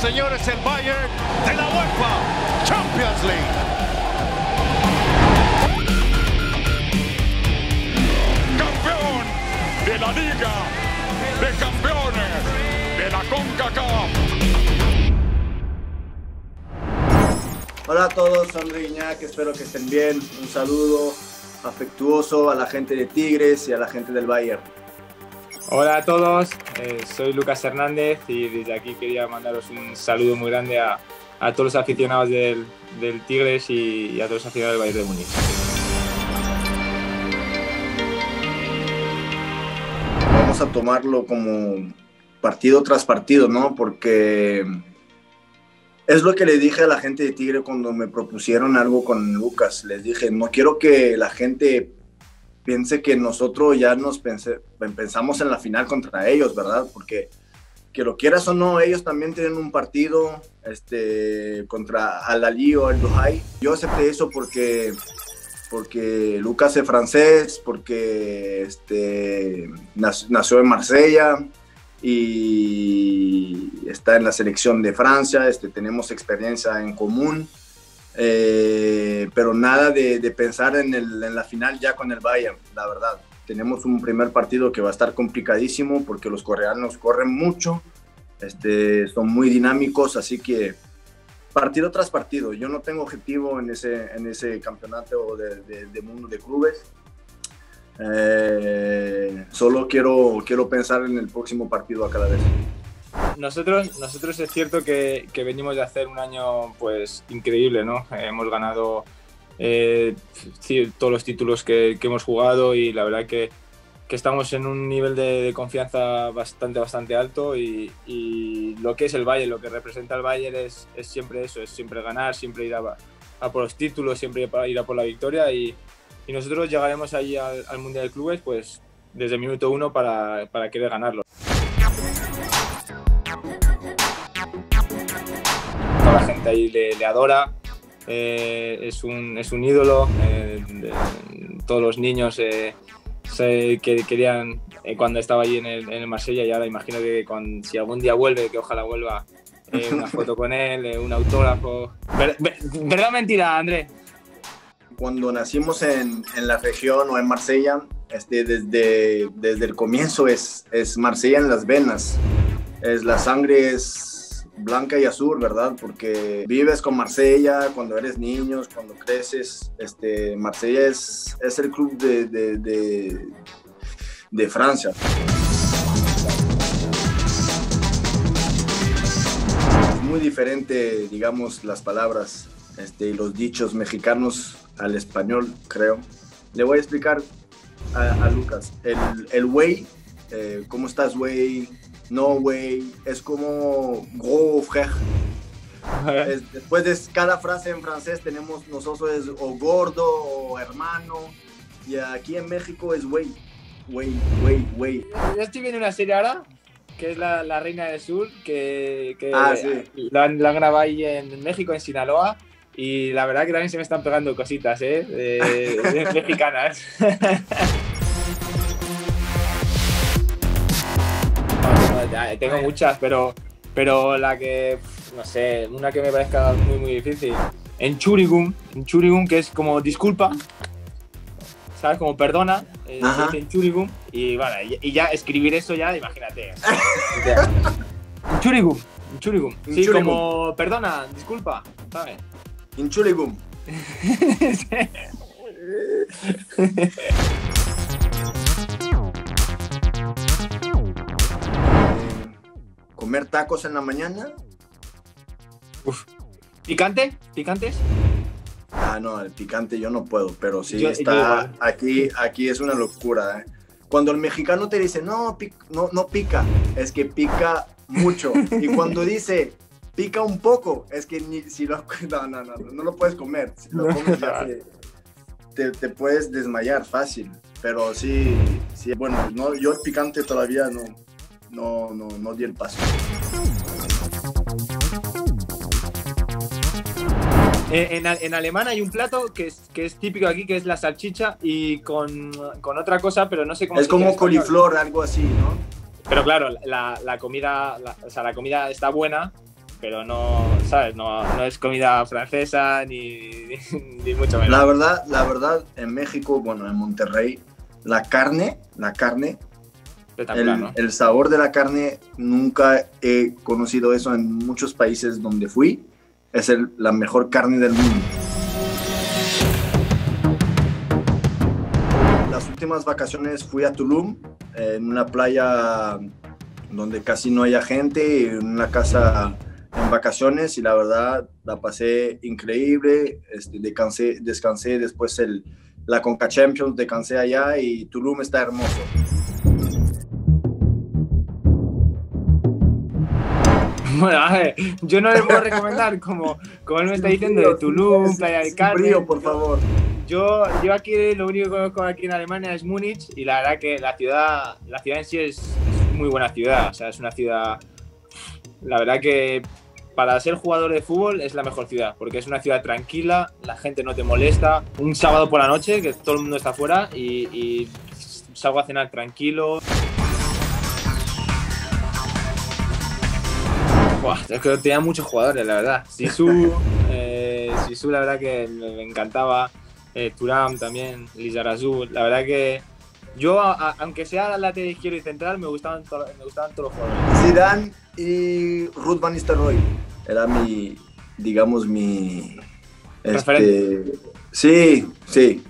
señores, el Bayern de la UEFA Champions League. Campeón de la Liga de Campeones de la CONCACAF. Hola a todos, soy Guiñac, espero que estén bien. Un saludo afectuoso a la gente de Tigres y a la gente del Bayern. Hola a todos, soy Lucas Hernández y desde aquí quería mandaros un saludo muy grande a todos los aficionados del Tigres y a todos los aficionados del Bayern de Múnich. Vamos a tomarlo como partido tras partido, ¿no? Porque es lo que le dije a la gente de Tigre cuando me propusieron algo con Lucas. Les dije, no quiero que la gente piense que nosotros ya pensamos en la final contra ellos, ¿verdad? Porque que lo quieras o no, ellos también tienen un partido contra Al-Ahly o el Duhai. Yo acepté eso porque Lucas es francés, porque nació en Marsella y está en la selección de Francia, tenemos experiencia en común. Pero nada de pensar en la final ya con el Bayern, la verdad. Tenemos un primer partido que va a estar complicadísimo porque los coreanos corren mucho, son muy dinámicos, así que partido tras partido. Yo no tengo objetivo en ese campeonato de mundo de clubes. Solo quiero pensar en el próximo partido a cada vez. Nosotros es cierto que venimos de hacer un año pues increíble, ¿no? Hemos ganado todos los títulos que hemos jugado y la verdad que estamos en un nivel de confianza bastante alto y lo que es el Bayern, lo que representa el Bayern es siempre eso, es siempre ganar, siempre ir a por los títulos, siempre ir a por la victoria y nosotros llegaremos allí al Mundial de Clubes pues desde el minuto 1 para querer ganarlo. Toda la gente ahí le adora, es un ídolo, todos los niños que querían cuando estaba allí en el Marsella y ahora imagino que si algún día vuelve, que ojalá vuelva, una foto con él, un autógrafo. ¿Verdad o mentira, André? Cuando nacimos en la región o en Marsella, desde el comienzo es Marsella en las venas, la sangre es blanca y azul, ¿verdad? Porque vives con Marsella cuando eres niño, cuando creces. Marsella es el club de Francia. Es muy diferente, digamos, las palabras y los dichos mexicanos al español, creo. Le voy a explicar a Lucas. El güey, ¿cómo estás, güey? No, güey, es como gros frère. Después de cada frase en francés tenemos nosotros o gordo o hermano. Y aquí en México es güey. Güey. Yo estoy viendo una serie ahora, que es la Reina del Sur, que sí. la han grabado ahí en México, en Sinaloa. Y la verdad que también se me están pegando cositas, mexicanas. Tengo muchas, pero la que, no sé, una que me parezca muy difícil. En Churigum, que es como disculpa, ¿sabes? Como perdona, en Churigum. Y bueno, y ya escribir eso ya, imagínate. En Churigum. Sí, como perdona, disculpa, ¿sabes? En Churigum. ¿Comer tacos en la mañana? Uf. ¿Picantes? Ah, no, el picante yo no puedo, pero sí yo aquí es una locura. Cuando el mexicano te dice, no pica, es que pica mucho. Y cuando dice, pica un poco, es que no lo puedes comer. Si lo comes ya te puedes desmayar fácil. Pero sí, bueno, no, yo el picante todavía no di el paso. En alemán hay un plato que es típico aquí, que es la salchicha y con otra cosa, pero no sé cómo. Es como coliflor, algo así, ¿no? Pero claro, la comida está buena, pero no, ¿sabes? No es comida francesa ni mucho menos. La verdad, en México, bueno, en Monterrey, la carne, Espectacular, ¿no? el sabor de la carne, nunca he conocido eso en muchos países donde fui. Es la mejor carne del mundo. Las últimas vacaciones fui a Tulum, en una playa donde casi no haya gente, en una casa en vacaciones, y la verdad la pasé increíble. Descansé después la Conca Champions, descansé allá, y Tulum está hermoso. Bueno, a ver, yo no le puedo recomendar, como él me está diciendo, de Tulum, Playa del Carmen. Frío, por favor. Yo aquí lo único que conozco aquí en Alemania es Múnich, y la verdad que la ciudad en sí es muy buena ciudad. O sea, es una ciudad, la verdad que para ser jugador de fútbol es la mejor ciudad, porque es una ciudad tranquila, la gente no te molesta. Un sábado por la noche, que todo el mundo está fuera, y salgo a cenar tranquilo. Buah, es que tenía muchos jugadores, la verdad. Sisu, la verdad que me encantaba. Thuram también, Lizarazu. La verdad que yo, aunque sea lateral izquierdo y central, me gustaban todos los jugadores. Zidane y Ruud van Nistelrooy era mi referente. Sí,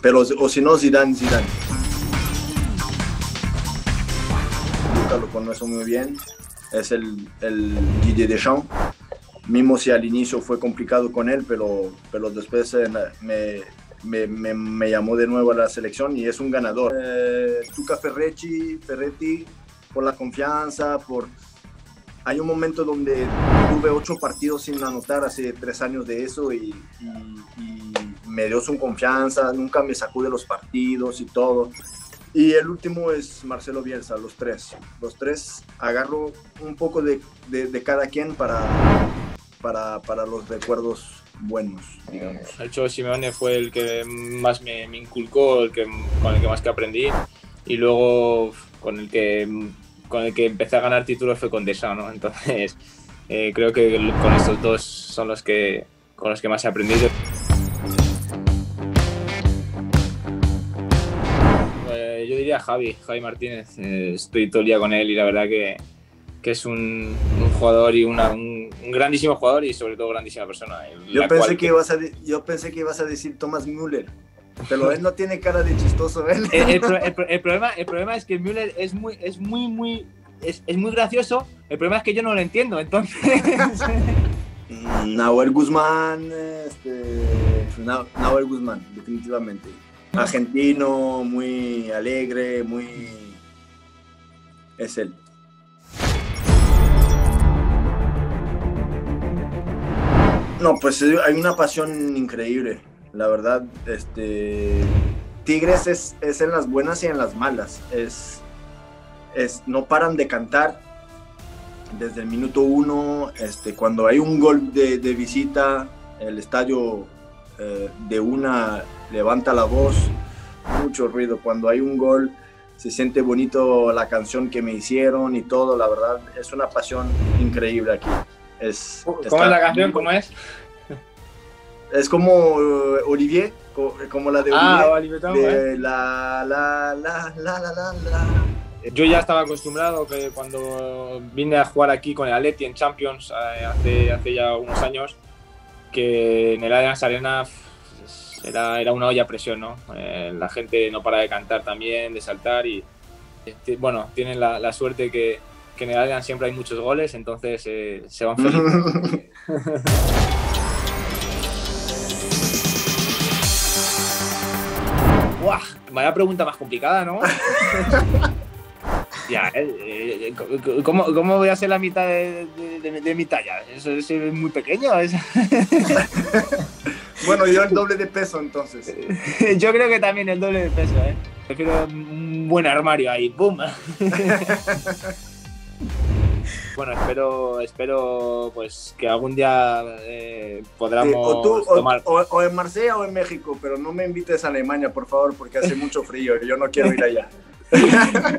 pero o si no, Zidane. Luca lo conoce muy bien. Es el Didier Deschamps. Mismo si al inicio fue complicado con él, pero después me llamó de nuevo a la selección, y es un ganador. Tuca Ferretti, por la confianza, hay un momento donde tuve 8 partidos sin anotar hace 3 años de eso, y me dio su confianza, nunca me sacó de los partidos y todo. Y el último es Marcelo Bielsa, los tres agarro un poco de cada quien para los recuerdos buenos, digamos. De hecho, Simeone fue el que más me inculcó, con el que más que aprendí, y luego con el que empecé a ganar títulos fue con Deschamps, ¿no? Entonces creo que con estos dos son con los que más he aprendido. Yo diría Javi Martínez. Estoy todo el día con él, y la verdad que es un jugador y un grandísimo jugador, y sobre todo grandísima persona. Yo pensé que ibas a decir Thomas Müller, pero él no tiene cara de chistoso, ¿eh? El problema es que Müller es muy gracioso. El problema es que yo no lo entiendo, entonces. Nahuel Guzmán, Nahuel Guzmán, definitivamente. Argentino, muy alegre, es él. No, pues hay una pasión increíble, la verdad. Tigres es en las buenas y en las malas. No paran de cantar desde el minuto 1. Cuando hay un gol de visita, el estadio de una levanta la voz, mucho ruido. Cuando hay un gol, se siente bonito la canción que me hicieron y todo. La verdad, es una pasión increíble aquí. ¿Cómo es la canción? ¿Cómo es? Es como Olivier, como la de Olivier. De la. Yo ya estaba acostumbrado que cuando vine a jugar aquí con el Atleti en Champions hace ya unos años, que en el Allianz Arena era una olla a presión, ¿no? La gente no para de cantar también, de saltar, y bueno, tienen la suerte que en el Allianz siempre hay muchos goles, entonces se van felices. ¡Buah! Vaya pregunta más complicada, ¿no? Ya, ¿cómo voy a ser la mitad de mi talla? Eso es muy pequeño. Bueno, yo el doble de peso, entonces. Yo creo que también el doble de peso, ¿eh? Prefiero un buen armario ahí, ¡pum! Bueno, espero pues que algún día podamos tomar... O en Marsella o en México, pero no me invites a Alemania, por favor, porque hace mucho frío y yo no quiero ir allá.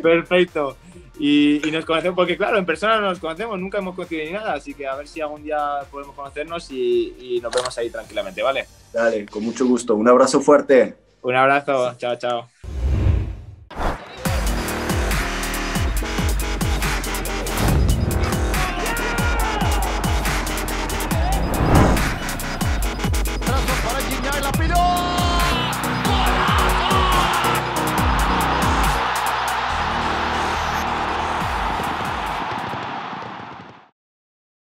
Perfecto. y nos conocemos, porque claro, en persona no nos conocemos, nunca hemos conocido ni nada, así que a ver si algún día podemos conocernos y nos vemos ahí tranquilamente, ¿vale? Dale, con mucho gusto. Un abrazo fuerte. Un abrazo, chao, chao.